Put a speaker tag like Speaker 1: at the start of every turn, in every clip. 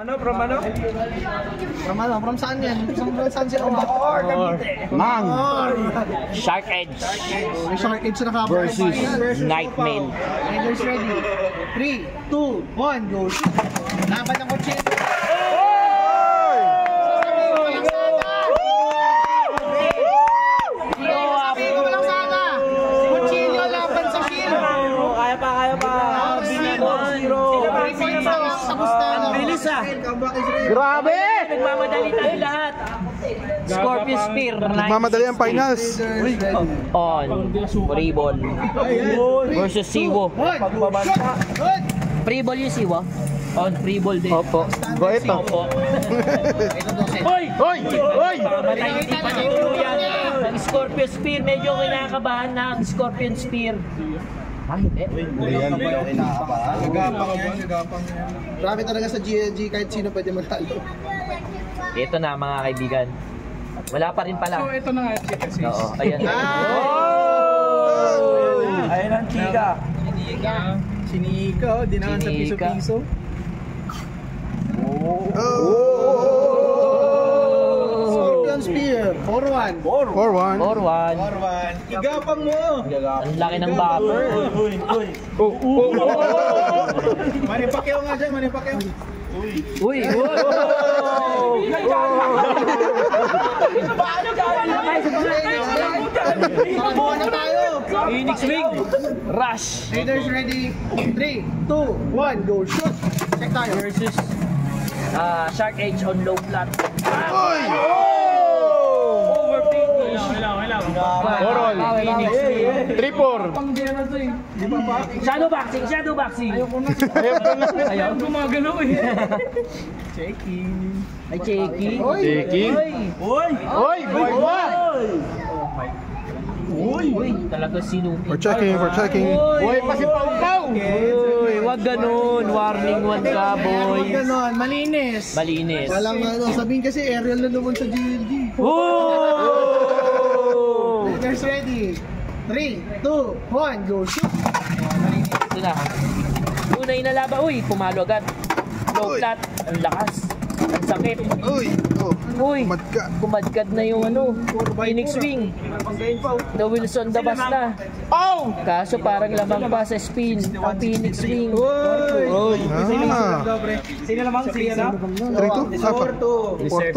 Speaker 1: Ano, from ano?
Speaker 2: From saan yan? From saan siya?
Speaker 3: Mang! Shark Edge
Speaker 2: Shark Edge na kapag
Speaker 3: versus Nightmail.
Speaker 2: Raiders ready. 3, 2, 1, go! Laban ng kotse.
Speaker 3: Grabe!
Speaker 4: Nagmamadali tayo lahat. Scorpion Spear.
Speaker 3: Nagmamadali ang finals.
Speaker 4: On. Freeball. Versus Siwo. Freeball yung Siwo? On freeball din.
Speaker 3: Opo. Go ito.
Speaker 4: Opo.
Speaker 3: Hoy! Hoy! Hoy!
Speaker 4: Pamatay hindi pa nituluyan. Ang Scorpion Spear. Medyo kinakabahan na ang Scorpion Spear. Hindi.
Speaker 2: Gagapang yan. Grabe talaga sa GLG, kahit sino pwede matalo.
Speaker 4: Ito na mga kaibigan. Wala pa rin pala.
Speaker 1: So, ito na nga yung kasi.
Speaker 4: Oo, ayan.
Speaker 1: Ayan ang chika. Sinika, di naman sa piso-piso.
Speaker 2: Scorpion Spear, 4-1.
Speaker 3: 4-1.
Speaker 4: 4-1.
Speaker 1: Igapang mo!
Speaker 4: Ang laki ng buffer.
Speaker 1: Manny Pacquiao nga dyan, Manny Pacquiao.
Speaker 4: Uy!
Speaker 2: Makabuha na tayo.
Speaker 4: Phoenix Wing! Rush!
Speaker 2: Raiders ready. 3, 2, 1, go! Shoot! Check tayo.
Speaker 4: Versus Shark Edge on low flat.
Speaker 3: Hoy!
Speaker 4: Over finish.
Speaker 3: Orol.
Speaker 4: Phoenix Wing.
Speaker 3: 3-4.
Speaker 4: Shadow boxing! Shadow boxing!
Speaker 3: Ayaw ko na.
Speaker 4: Ayaw.
Speaker 1: Gumagalaw eh.
Speaker 4: Checking. Ay, checking.
Speaker 3: Checking.
Speaker 4: Uy!
Speaker 3: Hoy! Buhay ba?
Speaker 4: Uy! Talaga sinupi.
Speaker 3: For checking, for checking. Buhay pa si Pau Pau!
Speaker 4: Uy! Wag ganun. Warning one ka, boys.
Speaker 2: Ganon, malinis.
Speaker 4: Malinis.
Speaker 2: Walang ano, sabihin kasi aerial na naman sa GLG.
Speaker 4: Oh!
Speaker 2: Raiders ready. 3, 2, 1, go! Shoot!
Speaker 4: Ito na. Una inalaban. Uy! Pumalo agad. Low flat. Ang lakas. Ang sakit.
Speaker 3: Uy! Oh.
Speaker 4: Uy!
Speaker 3: Madka.
Speaker 4: Kumadkad na yung ano. Phoenix Wing. The Wilson Dabas na.
Speaker 3: Oh!
Speaker 4: Kaso parang lamang pa sa spin. Ang Phoenix Wing.
Speaker 3: Ah.
Speaker 1: Sino namang siya na?
Speaker 3: 3-2? Apa?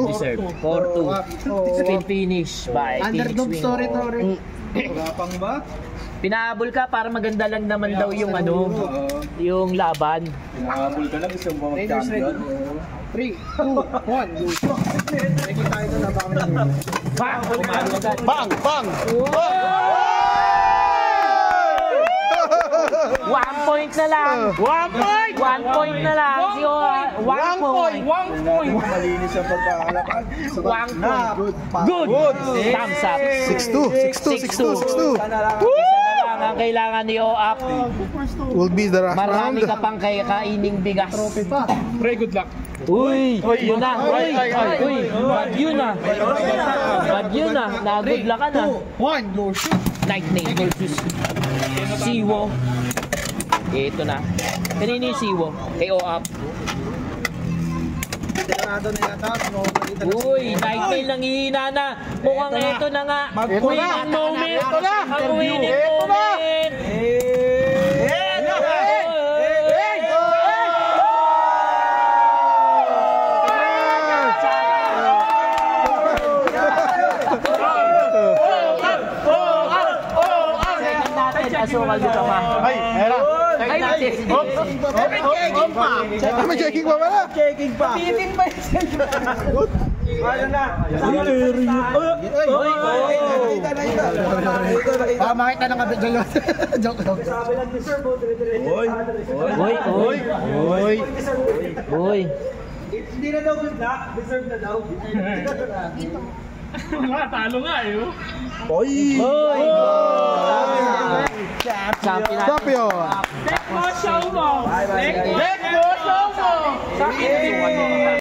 Speaker 4: Deserve. 4-2. Spin finish by Phoenix
Speaker 2: Underdog
Speaker 4: Wing.
Speaker 2: story to rin.
Speaker 1: Gapang ba?
Speaker 4: Pinahabol ka para maganda lang naman daw yung ano. Yung laban.
Speaker 1: Nakabul ka na, gusto mo
Speaker 2: Raiders ready. 3, 2, 1, go! Shoot! Check tayo na baka
Speaker 4: Bang! Pumalo agad.
Speaker 3: Bang! Bang!
Speaker 4: 1 point na lang. 1 point! 1 point na lang. 1 point.
Speaker 1: Malinis ang pagkakalakad.
Speaker 4: 1 point. Good. Thumbs up.
Speaker 3: 6-2. 6-2. 6-2. 6-2.
Speaker 4: Ang kailangan ni OAP.
Speaker 3: Will be the last round.
Speaker 4: Marami ka pang kaining bigas.
Speaker 1: Pray good luck.
Speaker 4: Uy! Yun na. Uy! Bagyo na. Bagyo na. Nagudla ka na.
Speaker 2: 1, go! Shoot!
Speaker 4: Lightning versus Siwo. Ito na. Kanina yung Siwo? Kay OAP.
Speaker 2: Delikado na yata.
Speaker 4: Uy! Nightmail nang hihina na. Mukhang ito na nga.
Speaker 3: Ito na.
Speaker 4: Winning moment.
Speaker 3: Ito na.
Speaker 4: Ang winning
Speaker 3: Ito na.
Speaker 4: moment. Asukal dito ka.
Speaker 3: Ay, era.
Speaker 4: Ay,
Speaker 3: May checking pa pala.
Speaker 1: Checking pa. Pitin pa yun. Ano na?
Speaker 2: Baka makita ng kabit dyan. Joke lang.
Speaker 1: Hindi na daw good luck. Deserve na daw. Talo nga eh.
Speaker 3: Champion.
Speaker 1: Let's go, show mo!